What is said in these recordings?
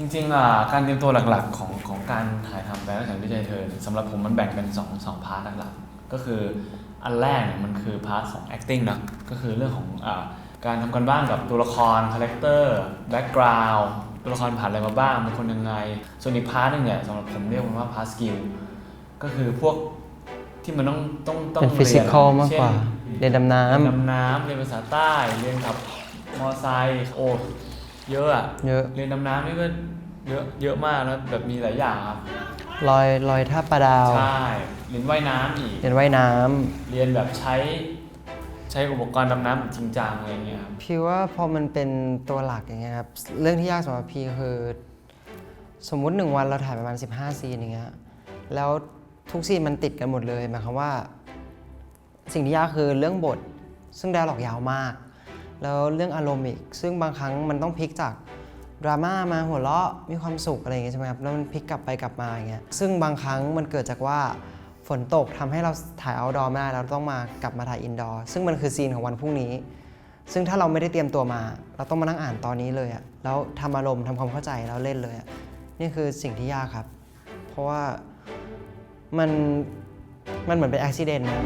จริงการเตรียมตัวหลักๆของการถ่ายทำแปลงฉันด้วยใจเธอสำหรับผมมันแบ่งเป็นสองพาร์ทหลักๆก็คืออันแรกเนี่ยมันคือพาร์ทของ acting นะก็คือเรื่องของการทำกันบ้านกับตัวละครคาแรคเตอร์แบ็กกราวด์ตัวละครผ่านอะไรมาบ้างเป็นคนยังไงส่วนอีกพาร์ทนึงเนี่ยสำหรับผมเรียกมันว่าพาร์ทสกิลก็คือพวกที่มันต้องเป็นฟิสิกอลมากกว่าเรียนดำน้ำเรียนภาษาใต้เรียนขับมอไซค์โอ้เยอะเรียนดำน้ำนี่ก็เยอะมากแล้วแบบมีหลายอย่างครับลอยท่าปลาดาวใช่เรียนว่ายน้ำอีกเรียนว่ายน้ำเรียนแบบใช้อุปกรณ์ดำน้ำจริงจังอะไรเงี้ยครับพี่ว่าพอมันเป็นตัวหลักอย่างเงี้ยครับเรื่องที่ยากสำหรับพี่คือสมมุติ1วันเราถ่ายประมาณ15ซีนอย่างเงี้ยแล้วทุกซีนมันติดกันหมดเลยหมายความว่าสิ่งที่ยากคือเรื่องบทซึ่งไดอะล็อกยาวมากแล้วเรื่องอารมณ์อีกซึ่งบางครั้งมันต้องพลิกจากดราม่ามาหัวเราะมีความสุขอะไรอย่างเงี้ยใช่ไหมครับแล้วมันพลิกกลับไปกลับมาอย่างเงี้ยซึ่งบางครั้งมันเกิดจากว่าฝนตกทำให้เราถ่ายเอาท์ดอร์ไม่ได้เราต้องกลับมาถ่ายอินดอร์ซึ่งมันคือซีนของวันพรุ่งนี้ซึ่งถ้าเราไม่ได้เตรียมตัวมาเราต้องมานั่งอ่านตอนนี้เลยอะแล้วทำอารมณ์ทำความเข้าใจแล้วเล่นเลยอะนี่คือสิ่งที่ยากครับเพราะว่ามันเหมือนเป็นอุบัติเหตุนะ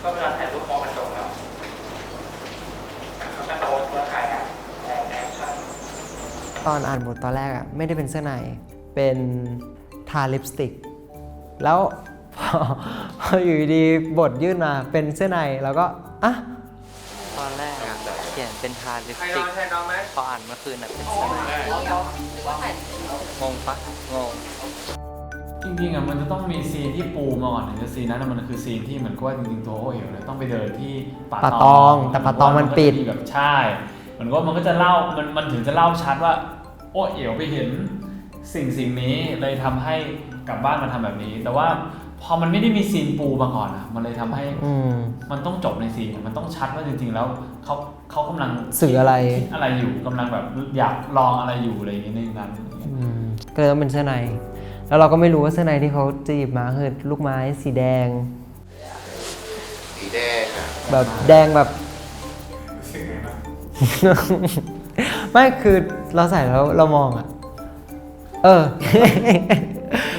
ก็เวลาถ่ายรูปมองกระจกแล้วเขาจะโพสว่าถ่ายแบบแอคชั่นตอนอ่านบทตอนแรกอะไม่ได้เป็นเสื้อในเป็นทาลิปสติกแล้วพออยู่ดีบทยื่นมาเป็นเสื้อในแล้วก็อ่ะตอนแรกอะเขียนเป็นทาลิปสติกพออ่านเมื่อคืนอะเป็นเสื้อในงงปะงงจริงๆมันจะต้องมีซีนที่ปูมาก่อนถึงจะซีนนั้นมันคือซีนที่เหมือนกับว่าจริงๆตัวโอเอ๋วเนี่ยต้องไปเดินที่ป่าตองแต่ป่าตองมันปิดแบบใช่เหมือนก็มันจะเล่ามันถึงจะเล่าชัดว่าโอเอ๋วไปเห็นสิ่งนี้เลยทำให้กลับบ้านมาทำแบบนี้แต่ว่าพอมันไม่ได้มีซีนปูมาก่อนมันเลยทำให้มันต้องจบในซีนมันต้องชัดว่าจริงๆแล้วเขากำลังสื่ออะไรอยู่กำลังแบบอยากลองอะไรอยู่อะไรอย่างเงี้ยในนั้นก็เลยต้องเป็นเสื้อในแล้วเราก็ไม่รู้ว่าเสื้อในที่เขาจะหยิบมาคือลูกไม้สีแดงแบบแดงแบบไม่คือเราใส่แล้วเรามอง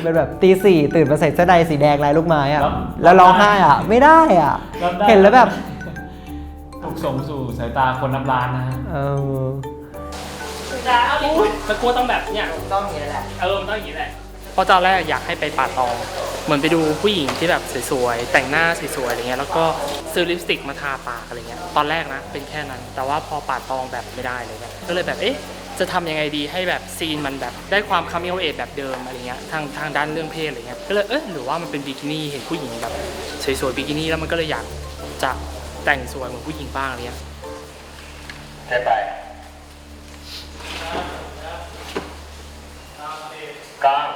เป็นแบบตี 4ตื่นมาใส่เสื้อในสีแดงลายลูกไม้อะแล้วร้องไห้อะไม่ได้อะเห็นแล้วแบบถูกส่งสู่สายตาคนนับล้านนะตะโกนต้องแบบเนี่ยต้องอย่างนี้แหละมันต้องอย่างนี้แหละเพราะตอนแรกอยากให้ไปป่าตองเหมือนไปดูผู้หญิงที่แบบสวยๆแต่งหน้าสวยๆอะไรเงี้ยแล้วก็ซื้อลิปสติกมาทาปากอะไรเงี้ยตอนแรกนะเป็นแค่นั้นแต่ว่าพอป่าตองแบบไม่ได้เลยนะก็เลยแบบจะทำยังไงดีให้แบบซีนมันแบบได้ความคัมมิ่งออฟเอจแบบเดิมอะไรเงี้ยทางด้านเรื่องเพศอะไรเงี้ยก็เลยหรือว่ามันเป็นบิกินี่เห็นผู้หญิงแบบสวยๆบิกินี่แล้วมันก็เลยอยากจะแต่งสวยเหมือนผู้หญิงบ้างอะไรเงี้ยไปก้าว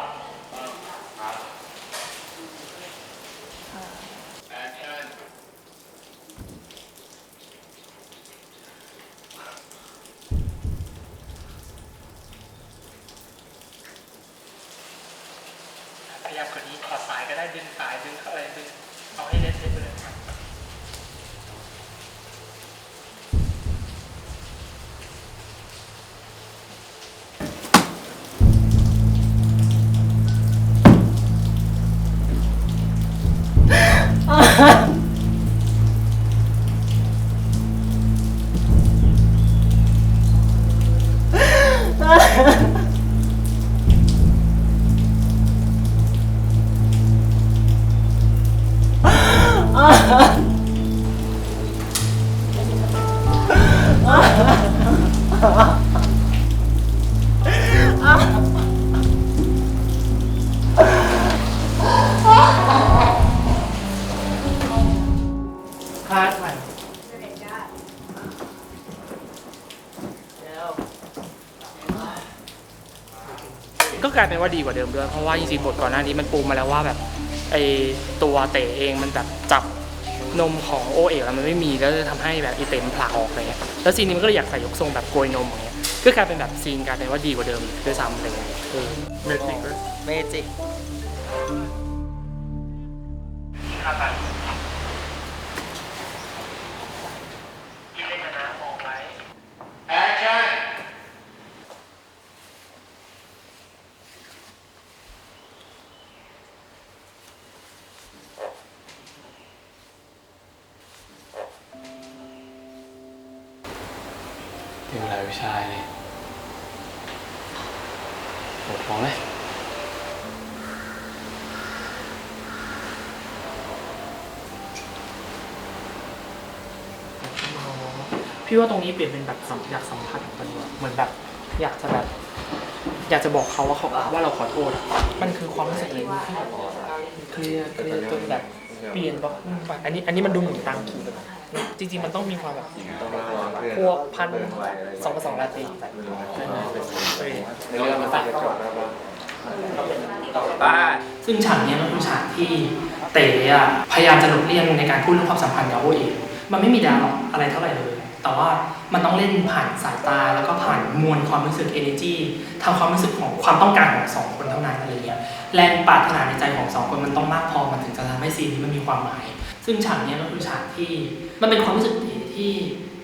พยายามกว่านี้ถอดสายก็ได้ดึงสายดึงเข้าไปดึงเอาให้เละๆไปเลย ก็กลายเป็นว่าดีกว่าเดิมด้วยเพราะว่าจริงๆบทก่อนหน้านี้มันปูมาแล้วว่าแบบไอตัวเต๋เองมันแบบจับนมของโอเอ๋แล้วมันไม่มีแล้วจะทำให้แบบอีเต็มผลักออกอะไรเงี้ยแล้วซีนนี้มันก็เลยอยากใส่ยกทรงแบบโกยนมอย่างเงี้ยก็กลายเป็นแบบซีนกลายเป็นว่าดีกว่าเดิมด้วยซ้ำอะไรเงี้ยเมจิกด้วย เมจิก ถึงหลายวิชาเลยปวดท้องไหมพี่ว่าตรงนี้เปลี่ยนเป็นแบบอยากสัมผัสกันดีกว่าเหมือนแบบอยากจะบอกเขาว่าเราขอโทษอะมันคือความรู้สึกเลยที่แบบเคลียร์จนแบบเปลี่ยนบล็อกไปอันนี้มันดูเหมือนตามคีย์เลยจริงๆมันต้องมีความแบบพวกพัน2 ราตรีซึ่งฉากนี้มันเป็นฉากที่เต๋อะพยายามจะหลบเลี่ยงในการพูดเรื่องความสัมพันธ์กับโอเอ๋มันไม่มีดาร์กอะไรเท่าไหร่เลยแต่ว่ามันต้องเล่นผ่านสายตาแล้วก็ผ่านมวลความรู้สึก energy ทางความรู้สึกของความต้องการของ2 คนเท่านั้นอะไรเงี้ยแรงปรารถนาในใจของ2 คนมันต้องมากพอมันถึงจะทำให้ซีนนี้มันมีความหมายซึ่งฉากนี้ก็คือฉากที่มันเป็นความรู้สึกที่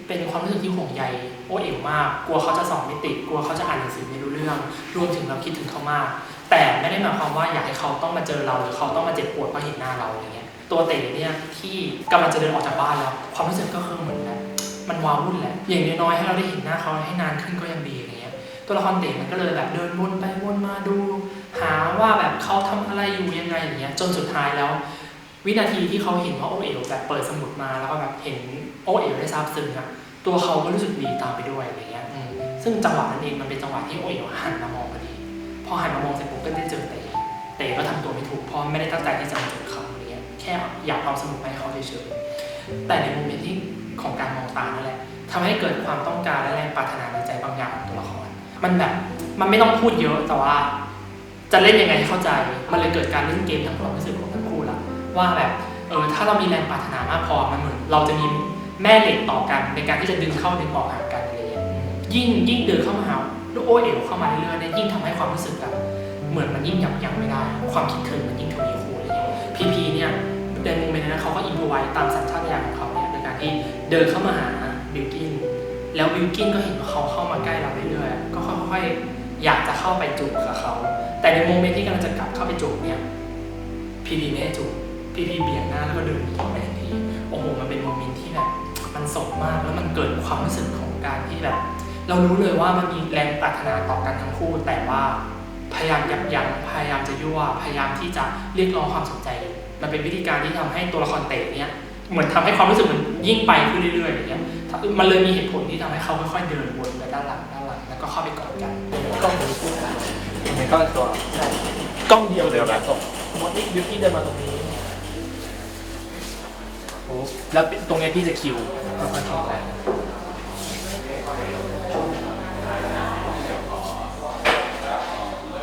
เป็นความรู้สึกที่ห่วงใยโอเอ๋มากกลัวเขาจะสอบไม่ติดกลัวเขาจะอ่านหนังสือไม่รู้เรื่องรวมถึงเราคิดถึงเขามากแต่ไม่ได้หมายความว่าอยากให้เขาต้องมาเจอเราหรือเขาต้องมาเจ็บปวดเพราะเห็นหน้าเราอะไรเงี้ยตัวเต๋เนี่ยที่กำลังจะเดินออกจากบ้านแล้วความรู้สึกก็คือเหมือนแบบมันว้าวุ่นแหละอย่างน้อยๆให้เราได้เห็นหน้าเขาให้นานขึ้นก็ยังดีอะไรเงี้ยตัวละครเต๋มันก็เลยแบบเดินวนไปวนมาดูหาว่าแบบเขาทำอะไรอยู่ยังไงอย่างเงี้ยจนสุดท้ายแล้ววินาทีที่เขาเห็นว่าโอเอ๋วแบบเปิดสมุดมาแล้วก็แบบเห็นโอเอ๋วได้ซาบซึ้งอะตัวเขาก็รู้สึกดีตามไปด้วยอะไรเงี้ยซึ่งจังหวะนั้นเองมันเป็นจังหวะที่โอเอ๋วหันมามองพอดีพอหันมามองเสร็จปุ๊บก็ได้เจอเต๋ก็ทำตัวไม่ถูกเพราะไม่ได้ตั้งใจที่จะมาเจอเขาอะไรเงี้ยแค่อยากเอาสมุดไปให้เขาเฉยๆแต่ในโมเมนต์ที่ของการมองตานั่นแหละทำให้เกิดความต้องการและแรงปรารถนาในใจบางอย่างของตัวละครมันแบบมันไม่ต้องพูดเยอะแต่ว่าจะเล่นยังไงให้เข้าใจมันเลยเกิดการเล่นเกมทางความรู้สึกของทั้งคู่ละว่าแบบถ้าเรามีแรงปรารถนามากพอมันเหมือนเราจะมีแม่เหล็กต่อกันในการที่จะดึงเข้าดึงออกหากันอะไรเงี้ยยิ่งเดินเข้ามาหาลูกโอเอ๋วเข้ามาเรื่อยๆเนี่ยยิ่งทำให้ความรู้สึกแบบเหมือนมันยิ่งยั้งไม่ได้ความคิดถึงมันยิ่งทวีคูณอะไรเงี้ยพีเนี่ยในโมเมนต์นั้นเขาก็อินพอไว้ตามสัญชาตญาณของเขาเนี่ยโดยการที่เดินเข้ามาหาบิลกินแล้วบิลกินก็เห็นว่าเขาเข้ามาใกล้เราเรื่อยๆก็ค่อยๆอยากจะเข้าไปจูบกับเขาแต่ในโมเมนต์ที่กำลังจะกลับเข้าไปจูบเนี่ยพีไม่ให้จูบพีเบี่ยงหน้าแล้วก็เดินต่อไปทันทีโอ้โหมันเป็นโมเมนต์ที่แบบมันสดมากแล้วมันเกิดความรู้สึกของการที่แบบเรารู้เลยว่ามันมีแรงปรารถนาต่อกันทั้งคู่แต่ว่าพยายามยับยั้งพยายามจะยั่วพยายามที่จะเรียกร้องความสนใจมันเป็นวิธีการที่ทำให้ตัวละครเต๋เนี่ยเหมือนทำให้ความรู้สึกมันยิ่งไปขึ้นเรื่อยๆอย่างเงี้ยมันเลยมีเหตุผลที่ทำให้เขาค่อยๆเดินวนไปด้านหลังแล้วก็เข้าไปกอดกันกล้องนี้พูดกันในกล้องตัวกล้องเดียวเลยนะสมมตินี่บิวตี้เดินมาตรงนี้แล้วตรงนี้พี่จะคิวแล้วก็เข้าไป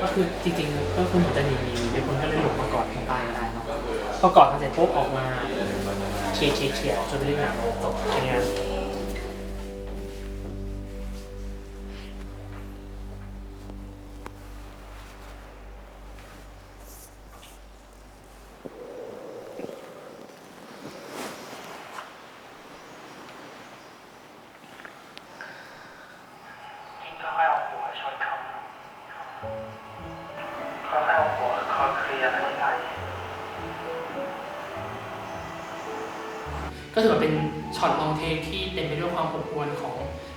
ก็คือจริงๆก็คือเหมือนจะหนีเป็นคนก็เลยหลบมากอดข้างใต้ก็ได้เนาะพอกอดกันเสร็จปุ๊บออกมาเชียร์จนเรื่องหนังจบแค่นี้ก็ถือว่าเป็นช็อตลองเทคที่เต็มไปด้วยความอบอวลของ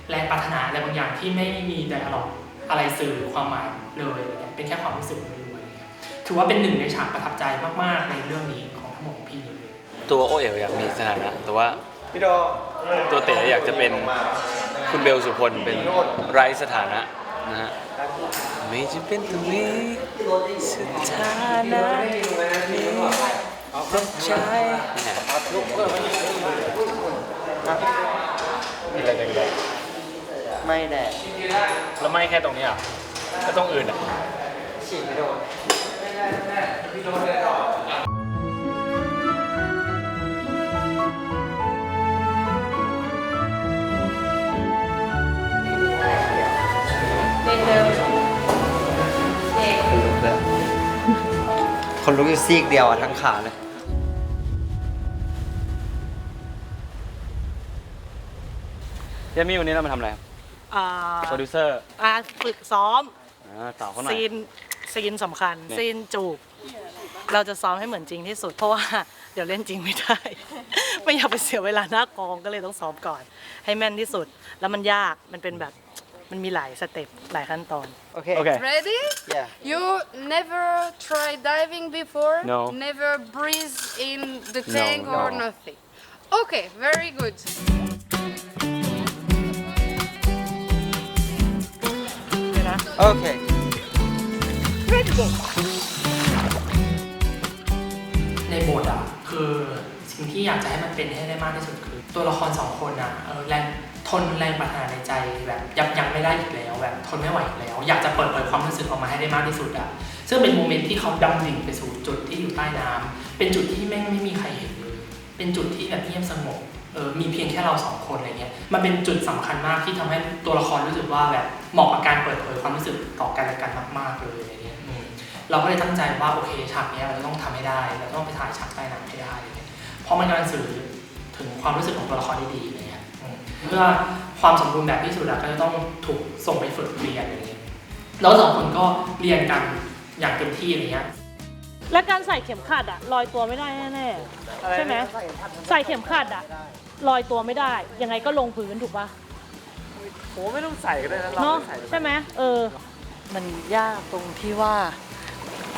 แรงปรารถนาอะไรบางอย่างที่ไม่มีไดอะล็อกอะไรสื่อความหมายเลยเป็นแค่ความรู้สึกล้วนๆถือว่าเป็นหนึ่งในฉากประทับใจมากๆในเรื่องนี้ของทั้งหมดของพี่เลยตัวโอเอ๋วอยากมีสถานะแต่ว่าตัวเต๋อยากจะเป็นคุณเบลสุพลเป็นไร้สถานะนะฮะไม่จำเป็นต้องมีสถานะมีแต่ใจอะไรแดงๆไม่แดดแล้วไม่แค่ตรงนี้อ่ะแล้วตรงอื่นอ่ะ ฉีกไม่โดน พี่โดนเลยหรอ เป็นเดิมเด็ก คนลุกเลยคนลุกอยู่ซีกเดียวอ่ะทั้งขาเลย เจมี่วันนี้เรามาทำอะไรครับ อ่า โปรดิวเซอร์ ฝึกซ้อม สาวเขาหน่อย ซีนสำคัญ เนี่ย ซีนจูบ เราจะซ้อมให้เหมือนจริงที่สุด เพราะว่าเดี๋ยวเล่นจริงไม่ได้ ไม่อยากไปเสียเวลาหน้ากองก็เลยต้องซ้อมก่อน ให้แม่นที่สุด แล้วมันยากมันเป็นแบบมันมีหลายสเต็ปหลายขั้นตอน โอเค โอเค ready yeah you never try diving before No. never breathe in the No, tank or no. nothing okay very good เดี๋ยวนะ โอเค ในบทอ่ะคือสิ่งที่อยากจะให้มันเป็นให้ได้มากที่สุดคือ ตัวละครสองคนอ่ะแรงทนแรงปรารถนาในใจแบบยับยั้งไม่ได้อีกแล้วแบบทนไม่ไหวอีกแล้ว อยากจะเปิดเผยความรู้สึกออกมาให้ได้มากที่สุดอ่ะซึ่งเป็นโมเมนต์ที่เขาดำดิ่งไปสู่จุดที่อยู่ใต้น้ำเป็นจุดที่แม่งไม่มีใครเห็นเลยเป็นจุดที่แบบเงียบสงบมีเพียงแค่เราสองคนอะไรเงี้ยมันเป็นจุดสำคัญมากที่ทำให้ตัวละครรู้สึกว่าแบบเหมาะกับการเปิดเผยความรู้สึกต่อกันและกันมากๆเลยอะไรเงี้ยเราก็เลยตั้งใจว่าโอเคฉากนี้เราจะต้องทำให้ได้เราต้องไปถ่ายฉากใต้น้ำให้ได้อะไรเงี้ยเพราะมันกำลังสื่อถึงความรู้สึกของตัวละครได้ดีอะไรเงี้ยเพื่อความสมบูรณ์แบบที่สุดก็จะต้องถูกส่งไปฝึกเรียนอะไรเงี้ยแล้วสองคนก็เรียนกันอย่างเต็มที่อะไรเงี้ย และการใส่เข็มขัดอะลอยตัวไม่ได้แน่ๆใช่ไหมใส่เข็มขัดอะลอยตัวไม่ได้ ยังไงก็ลงพื้นถูกปะ โอ้ไม่ต้องใส่ก็ได้นะเรา เนาะ ไม่ใส่ ใช่ไหมมันยากตรงที่ว่า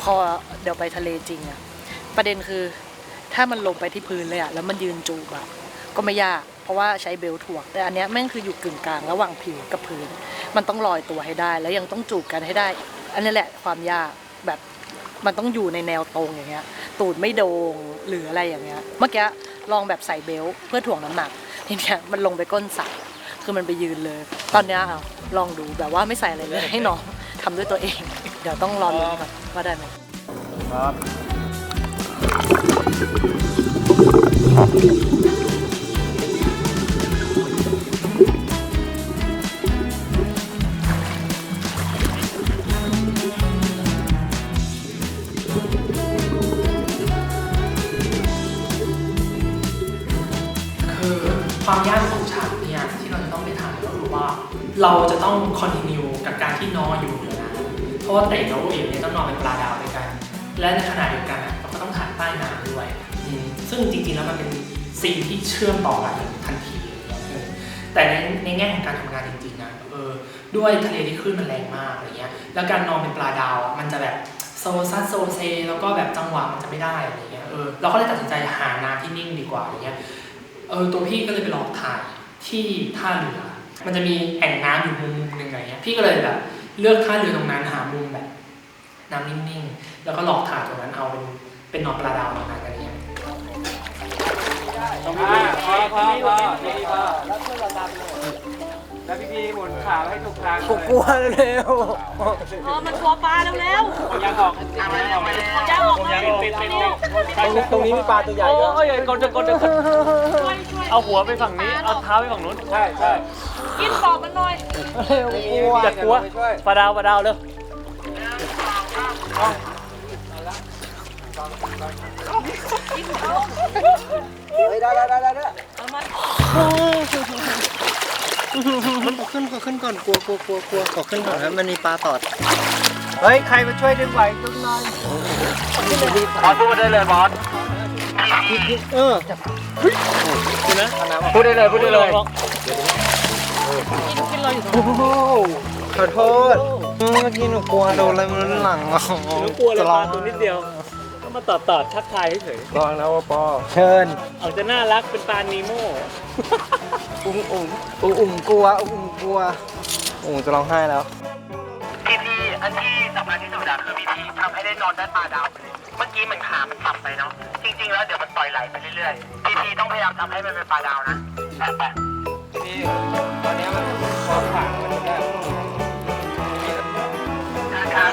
พอเดี๋ยวไปทะเลจริงอะประเด็นคือถ้ามันลงไปที่พื้นเลยอะแล้วมันยืนจูบอะก็ไม่ยากเพราะว่าใช้เบลถ่วงแต่อันเนี้ยแม่งคืออยู่กึ่งกลางระหว่างผิวกับพื้น มันต้องลอยตัวให้ได้ แล้วยังต้องจูบกันให้ได้ อันนี้แหละความยากแบบมันต้องอยู่ในแนวตรงอย่างเงี้ยตูดไม่โดงหรืออะไรอย่างเงี้ยเมื่อกี้ลองแบบใส่เบลเพื่อถ่วงน้ำหนักทีเนี้ยมันลงไปก้นสระคือมันไปยืนเลย ตอนเนี้ยเอาลองดูแบบว่าไม่ใส่อะไรเลยให้น้องทำด้วยตัวเอง เดี๋ยวต้องรอลุ้นก่อนว่าได้ไหม ครับ คือความยากของฉากเนี่ยที่เราจะต้องไปถ่ายก็คือว่าเราจะต้องคอนติเนียกับการที่นอนอยู่เหนือน้ำเพราะว่าแต่เราเองเนี่ยต้องนอนเป็นปลาดาวด้วยกัน และในขณะเดียวกันเราก็ต้องถ่ายใต้น้ำด้วยซึ่งจริงๆแล้วมันเป็นซีนที่เชื่อมต่อกันทันทีแต่ในแง่ของการทำงานจริงๆนะด้วยทะเลที่คลื่นมันแรงมากอะไรเงี้ยแล้วการนอนเป็นปลาดาวมันจะแบบโซซัสโซเซแล้วก็แบบจังหวะมันจะไม่ได้อะไรเงี้ยเราก็เลยตัดสินใจหาน้ำที่นิ่งดีกว่าอะไรเงี้ยตัวพี่ก็เลยไปลองถ่ายที่ท่าเรือมันจะมีแอ่งน้ำอยู่มุมนึงอะไรเงี้ยพี่ก็เลยแบบเลือกท่าเรือตรงนั้นหามุมแบบน้ำนิ่งๆแล้วก็หลอกถ่ายตรงนั้นเอาเป็นนอนปลาดาวตรงนั้นอะไรเงี้ย พอแล้วพี่หมุนขาให้ถูกทาง กูกลัวเร็ว มันตัวปลาเร็ว ยังออก ๆย่าออกมา ตรงนี้มีปลาตัวใหญ่ด้วยโอ้ยกดจะช่วย เอาหัวไปฝั่งนี้เอาเท้าไปฝั่งนู้นใช่ใช่ กินปอบมันหน่อย อย่ากลัวปลาดาวเร็ว ได้เอามา มันขึ้นก่อนกลัวขอขึ้นก่อนนะมันมีปลาตอดเฮ้ยใครมาช่วยดึงไหวดึงหน่อย บอสพูดได้เลยบอส พูดได้เลยกินเราอยู่ตรงนี้ ขอโทษเมื่อกี้หนูกลัวโดนอะไรมันหลังอ่ะ หนูกลัวเลยปลาตัวนิดเดียวก็มาตอดทักทายเฉย ลองนะว่าปอเชิญ ออกจะน่ารักเป็นปลานีโม่ อุ่มกลัวจะร้องไห้แล้ว พีพีอันที่สำคัญที่สุดอะคือพีพีทำให้ได้นอนได้ปลาดาวไปเลยเมื่อกี้มันขามันต่ำไปเนาะจริงๆแล้วเดี๋ยวมันปล่อยไหลไปเรื่อยๆพีพีต้องพยายามทำให้มันเป็นปลาดาวนะไป นี่ตอนนี้มันคอขามันได้ นะครับ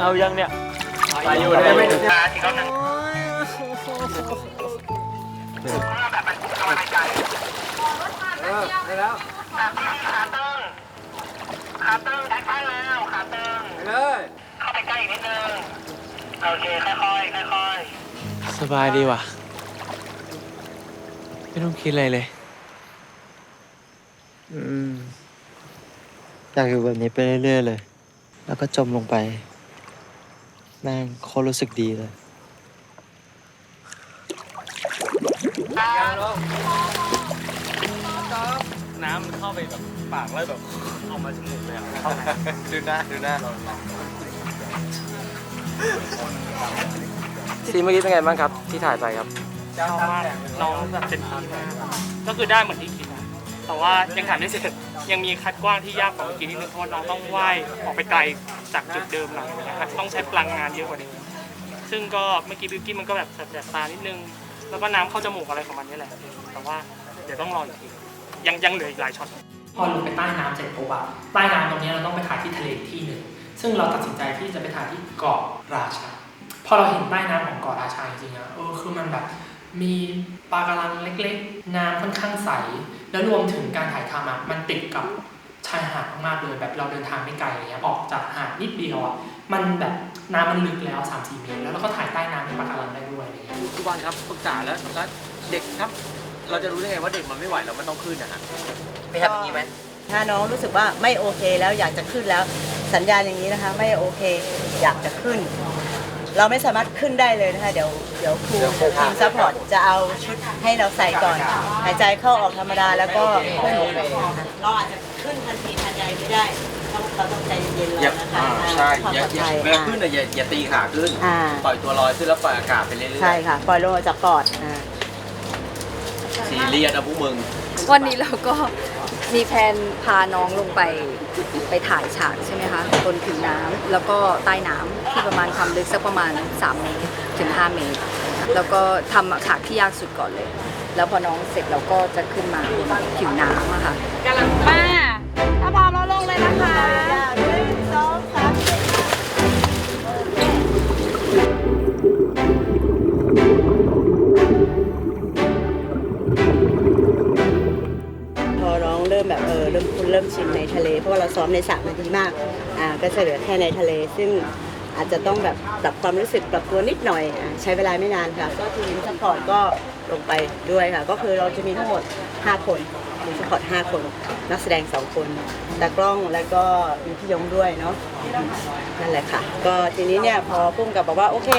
เอายังเนี่ย ไปอยู่ได้ไม่ถึงนาทีก็นึงแบบมันทำไมไม่ไกลได้แล้วขาตึงแอคชั่นแล้วขาตึงเลยเข้าไปใกล้อีกนิดนึงโอเคค่อยๆ สบายดีว่ะ ไม่ต้องคิดอะไรเลย อยากอยู่แบบนี้ไปเรื่อยๆเลย แล้วก็จมลงไป แม่งโคตรรู้สึกดีเลย น้ำมันเข้าไปแบบปากแล้วแบบออกมาจมูกเลยอ่ะ ดูหน้า ซีเมื่อกี้เป็นไงบ้างครับที่ถ่ายไปครับน้องแบบเต็มที่มากก็คือได้เหมือนที่คิดนะแต่ว่ายังถ่ายไม่เสร็จยังมีคัดกว้างที่ยากกว่าเมื่อกี้นิดนึงเพราะน้องต้องว่ายออกไปไกลจากจุดเดิมหน่อยนะครับต้องใช้พลังงานเยอะกว่านี้ซึ่งก็เมื่อกี้บิวกี้มันก็แบบแสบตานิดนึงแล้วก็น้ำเข้าจมูกอะไรของมันนี่แหละแต่ว่าเดี๋ยวต้องรออีกทียังเหลืออีกหลายช็อตพอลงไปใต้น้ำเสร็จปุ๊บอะใต้น้ำตรงนี้เราต้องไปถ่ายที่ทะเลที่หนึ่งซึ่งเราตัดสินใจที่จะไปถ่ายที่เกาะราชาพอเราเห็นใต้น้ำของเกาะราชาจริงๆอะคือมันแบบมีปะการังเล็กๆน้ำค่อนข้างใสแล้วรวมถึงการถ่ายทำอะมันติดกับชายหาดมากๆเลยแบบเราเดินทางไม่ไกลอะไรเงี้ยออกจากหาดนิดเดียวอะมันแบบน้ำมันลึกแล้ว 3-4 เมตรแล้วเราก็ถ่ายใต้น้ำในปะการังได้ด้วยอะไรเงี้ย ทุกวันครับปรึกษาแล้วเด็กครับ เราจะรู้ได้ไงว่าเด็กมันไม่ไหวแล้วมันต้องขึ้นนะฮะไม่ทำอย่างนี้ไหม ถ้าน้องรู้สึกว่าไม่โอเคแล้วอยากจะขึ้นแล้วสัญญาณอย่างนี้นะคะไม่โอเคอยากจะขึ้น เราไม่สามารถขึ้นได้เลยนะคะเดี๋ยวครูทีมซัพพอร์ตจะเอาชุดให้เราใส่ก่อนหายใจเข้าออกธรรมดาแล้วก็ขึ้นเราอาจจะขึ้นทันทีทันใดไม่ได้เราต้องใจเย็นๆแล้วนะคะ ใช่ ความปลอดภัย เวลาขึ้นน่ะอย่าตีขาขึ้น ปล่อยตัวลอยขึ้นแล้วปล่อยอากาศไปเรื่อยๆ ใช่ค่ะปล่อยลงมาจากปอดซีเรียสนะพวกมึง วันนี้เราก็มีแผนพาน้องลงไปถ่ายฉากใช่ไหมคะบนผิวน้ำแล้วก็ใต้น้ำที่ประมาณความลึกสักประมาณ3 เมตรถึง 5 เมตร แล้วก็ทำฉากที่ยากสุดก่อนเลย แล้วพอน้องเสร็จเราก็จะขึ้นมาบนผิวน้ำอะค่ะ กำลังมาถ้าพร้อมเราลงเลยนะคะ พอน้องเริ่มแบบเริ่มชินในทะเลเพราะว่าเราซ้อมในสระมาดีมากก็จะเหลือแค่ในทะเลซึ่งอาจจะต้องแบบปรับความรู้สึกปรับตัวนิดหน่อยใช้เวลาไม่นานค่ะก็ทีมซัพพอร์ตก็ลงไปด้วยค่ะก็คือเราจะมีทั้งหมด5 คนทีมซัพพอร์ต5 คนนักแสดง2 คนตากล้องแล้วก็มีพี่ยงด้วยเนาะนั่นแหละค่ะก็ทีนี้เนี่ยพอพุ่งกับบอกว่าโอเค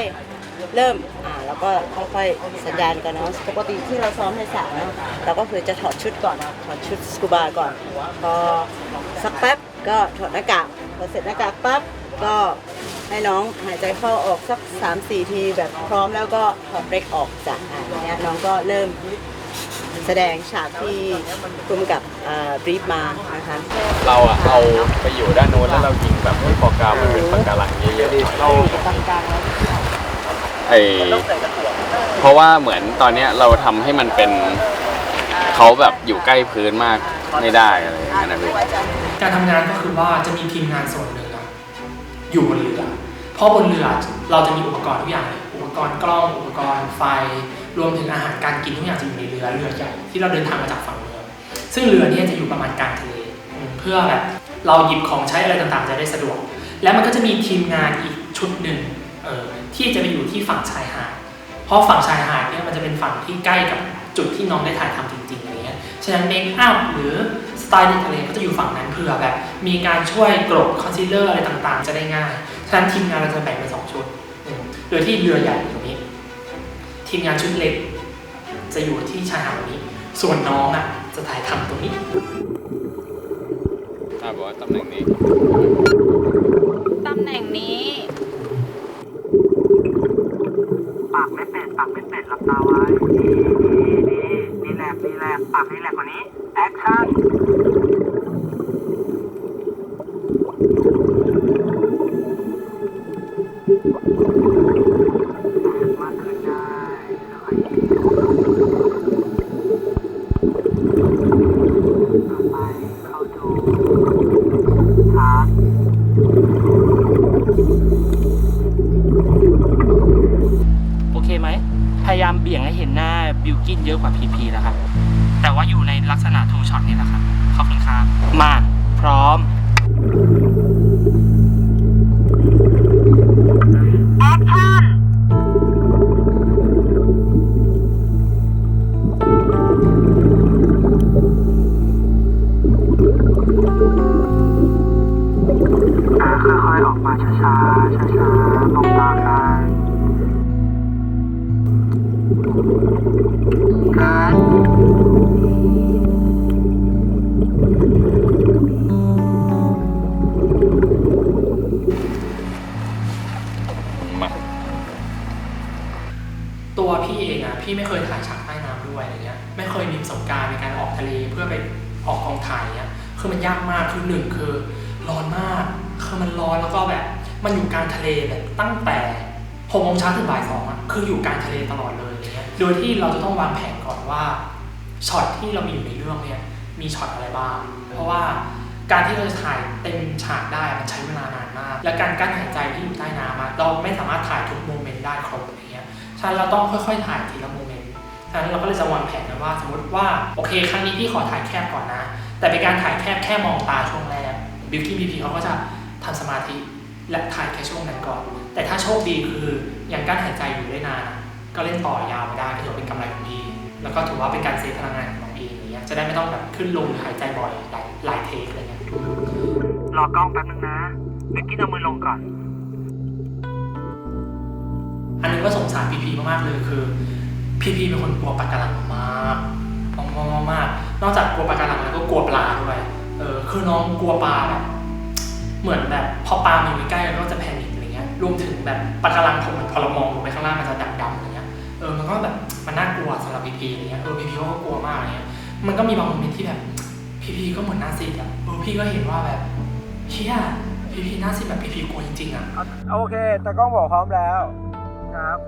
เริ่มแล้วก็ค่อยๆสัญญาณกันเนาะปกติที่เราซ้อมในสระเนาะเราก็คือจะถอดชุดก่อนถอดชุดสกูบาก่อนพอสักแป๊บก็ถอดหน้ากากพอเสร็จหน้ากากปั๊บก็ให้น้องหายใจเข้าออกสัก 3-4 ทีแบบพร้อมแล้วก็ถอดเบรกออกจากเนี้ยน้องก็เริ่มแสดงฉากที่กลุ่มกับบรีฟมานะคะเราเอาไปอยู่ด้านโน้นแล้วเรายิงแบบให้ปอกกามันเป็นปะการังเยอะๆเราเพราะว่าเหมือนตอนนี้เราทำให้มันเป็นเขาแบบอยู่ใกล้พื้นมากไม่ได้อะไรอย่างเงี้ยนะพี่การทำงานก็คือว่าจะมีทีมงานส่วนหนึ่งอยู่บนเรือเพราะบนเรือเราจะมีอุปกรณ์ทุกอย่างอุปกรณ์กล้องอุปกรณ์ไฟรวมถึงอาหารการกินทุกอย่างจะอยู่ในเรือใหญ่ที่เราเดินทางมาจากฝั่งเมืองซึ่งเรือนี้จะอยู่ประมาณกลางทะเลเพื่อแบบเราหยิบของใช้อะไรต่างๆจะได้สะดวกแล้วมันก็จะมีทีมงานอีกชุดหนึ่งที่จะไปอยู่ที่ฝั่งชายหาดเพราะฝั่งชายหาดเนี่ยมันจะเป็นฝั่งที่ใกล้กับจุดที่น้องได้ถ่ายทำจริงๆอะไรเงี้ยฉะนั้นเมคอัพหรือสไตล์ในทะเลก็จะอยู่ฝั่งนั้นเพื่อแบบมีการช่วยกลบคอนซีลเลอร์อะไรต่างๆจะได้ง่ายฉะนั้นทีมงานเราจะแบ่งเป็น2 ชุดโดยที่เรือใหญ่อยู่ตรงนี้ทีมงานชุดเล็กจะอยู่ที่ชายหาดนี้ส่วนน้องจะถ่ายทำตรงนี้บอกว่าตำแหน่งนี้ปากไม่เป็ดหลับตาไว้นี่แหละปากนี่แหละกว่านี้แอคชั่นมาขึ้นได้ต่อไปเข้าดูชาร์จ บิลกินเยอะกว่า PP แล้วครับแต่ว่าอยู่ในลักษณะทูช็อตนี่แหละครับขอบคุณครับมาพร้อมแอคชั่นค่อยๆออกมาช้าๆช้าๆมองตากันตัวพี่เองอะพี่ไม่เคยถ่ายฉากใต้น้ำด้วยอะไรเงี้ยไม่เคยมีประสบการณ์ในการออกทะเลเพื่อไปออกกองถ่ายเงี้ยคือมันยากมากคือหนึ่งคือร้อนมากคือมันร้อนแล้วก็แบบมันอยู่กลางทะเลแบบตั้งแต่6 โมงเช้าถึงบ่าย 2อะคืออยู่กลางทะเลตลอดเลยอะไรเงี้ยโดยที่เราจะต้องวางแผนก่อนว่าช็อตที่เรามีอยู่ในเรื่องเนี่ยมีช็อตอะไรบ้างเพราะว่าการที่เราจะถ่ายเต็มฉากได้มันใช้เวลานานมากและการกั้นหายใจที่อยู่ใต้น้ำเราไม่สามารถถ่ายทุกโมเมนต์ได้ครบอะไรเงี้ยฉะนั้นเราต้องค่อยๆถ่ายทีละโมเมนต์ฉะนั้นเราก็เลยจะวางแผนกันว่าสมมติว่าโอเคครั้งนี้พี่ขอถ่ายแคบก่อนนะแต่เป็นการถ่ายแคบแค่มองตาช่วงแรกบิวกิ้นพีเขาก็จะทำสมาธิและถ่ายแค่ช่วงนั้นก่อนแต่ถ้าโชคดีคือยังกั้นหายใจอยู่ได้นานก็เล่นต่อยาวไม่ได้ถือว่าเป็นกำไรของพี่แล้วก็ถือว่าเป็นการเซฟพลังงานของพี่อย่างเงี้ยจะได้ไม่ต้องแบบขึ้นลงหรือหายใจบ่อยหลายเทคอะไรเงี้ยรอกล้องแป๊บนึงนะบิวกิ้นเอามือลงก่อนอันนึงก็สงสารพีมากๆเลยคือพีเป็นคนกลัวปะการังมากนอกจากกลัวปะการังแล้วก็กลัวปลาด้วยคือน้องกลัวปลาแบบเหมือนแบบพอปลามันอยู่ใกล้ๆก็จะแพนิคอะไรเงี้ยรวมถึงแบบปะการังพอเรามองลงไปข้างล่างมันจะดำๆอะไรเงี้ยมันก็แบบมันน่ากลัวสำหรับพีอะไรเงี้ยพีก็กลัวมากอะไรเงี้ยมันก็มีบางโมเมนต์ที่แบบพีก็เหมือนหน้าซีดอ่ะพี่ก็เห็นว่าแบบเชี่ยพีหน้าซีดแบบพีกลัวจริงๆอ่ะโอเคตากล้องบอกพร้อมแล้วครับ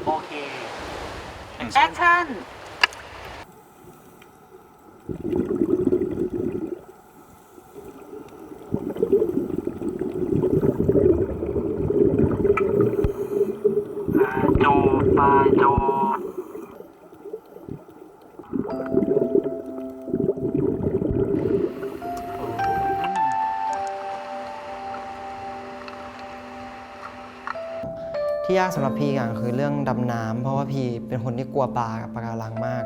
โอเคแอคชั่นปาโจที่ยากสำหรับพี่อย่างคือเรื่องดำน้ำเพราะว่าพี่เป็นคนที่กลัวปลากับปะการังมาก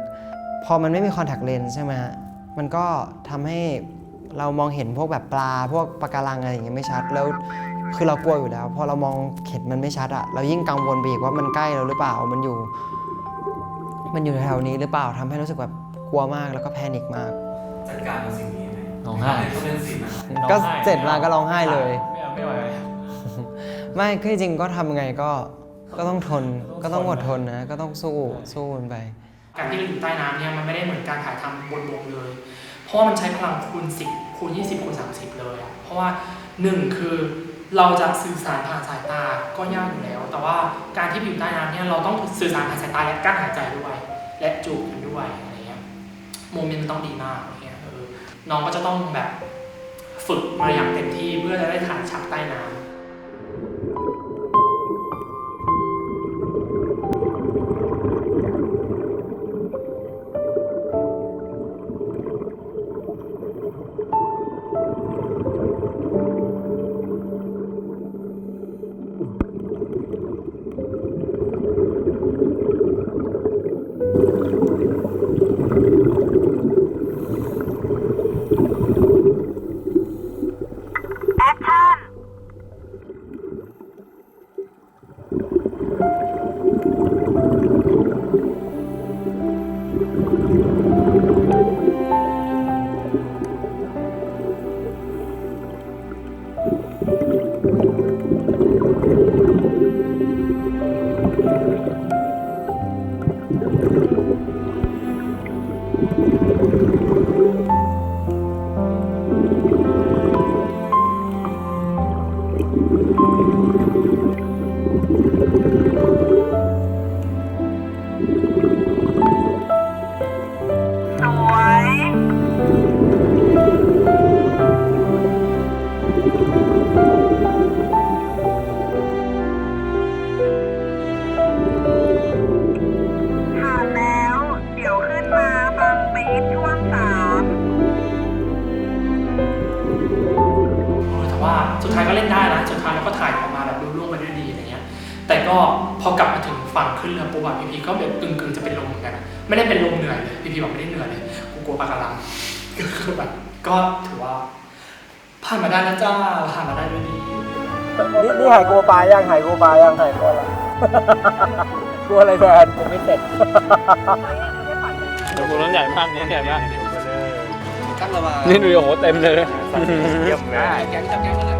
พอมันไม่มีคอนแทคเลนส์ใช่ไหมฮะมันก็ทำให้เรามองเห็นพวกแบบปลาพวกปะการังอะไรอย่างเงี้ยไม่ชัดแล้วคือเรากลัวอยู่แล้วพอเรามองเห็นมันไม่ชัดอะเรายิ่งกังวลไปอีกว่ามันใกล้เราหรือเปล่ามันอยู่แถวนี้หรือเปล่าทำให้รู้สึกแบบกลัวมากแล้วก็แพนิคมากจัดการกับสิ่งนี้ร้องไห้ก็เสร็จมาก็ร้องไห้เลยไม่ไหวไม่คือจริงก็ทำไงก็ต้องทนก็ต้องอดทนนะก็ต้องสู้มันไปการที่เราอยู่ใต้น้ำเนี่ยมันไม่ได้เหมือนการถ่ายทำบนบกเลยเพราะว่ามันใช้พลังคูณ10คูณ20คูณ30เลยอ่ะเพราะว่า1คือเราจะสื่อสารผ่านสายตาก็ยากอยู่แล้วแต่ว่าการที่อยู่ใต้น้ำเนี่ยเราต้องสื่อสารผ่านสายตาและกั้นหายใจด้วยและจูบกันด้วยอะไรเงี้ยโมเมนต์มันต้องดีมากอะไรเงี้ยน้องก็จะต้องแบบฝึกมาอย่างเต็มที่เพื่อจะได้ถ่ายฉากใต้น้ำแอคชั่น แต่ก็พอกลับมาถึงฝั่งขึ้นเรือปุ๊บอะพี่ก็แบบกึ่งจะเป็นลมเหมือนกันนะไม่ได้เป็นลมเหนื่อยเลยพี่บอกไม่ได้เหนื่อยเลยกูกลัวปะการังก็คือแบบก็ถือว่าผ่านมาได้นะจ้าผ่านมาได้ด้วยดี นี่หายกลัวปลายังหายกลัวปลายังหายกลัวอะไร กลัวอะไรแทนผมไม่เสร็จ ตัวน้ำใหญ่มากนี่ใหญ่มาก ตั้งระบา นี่ดูโอ้โหเต็มเลย เยี่ยมเลยแกงจับแกงกันเลย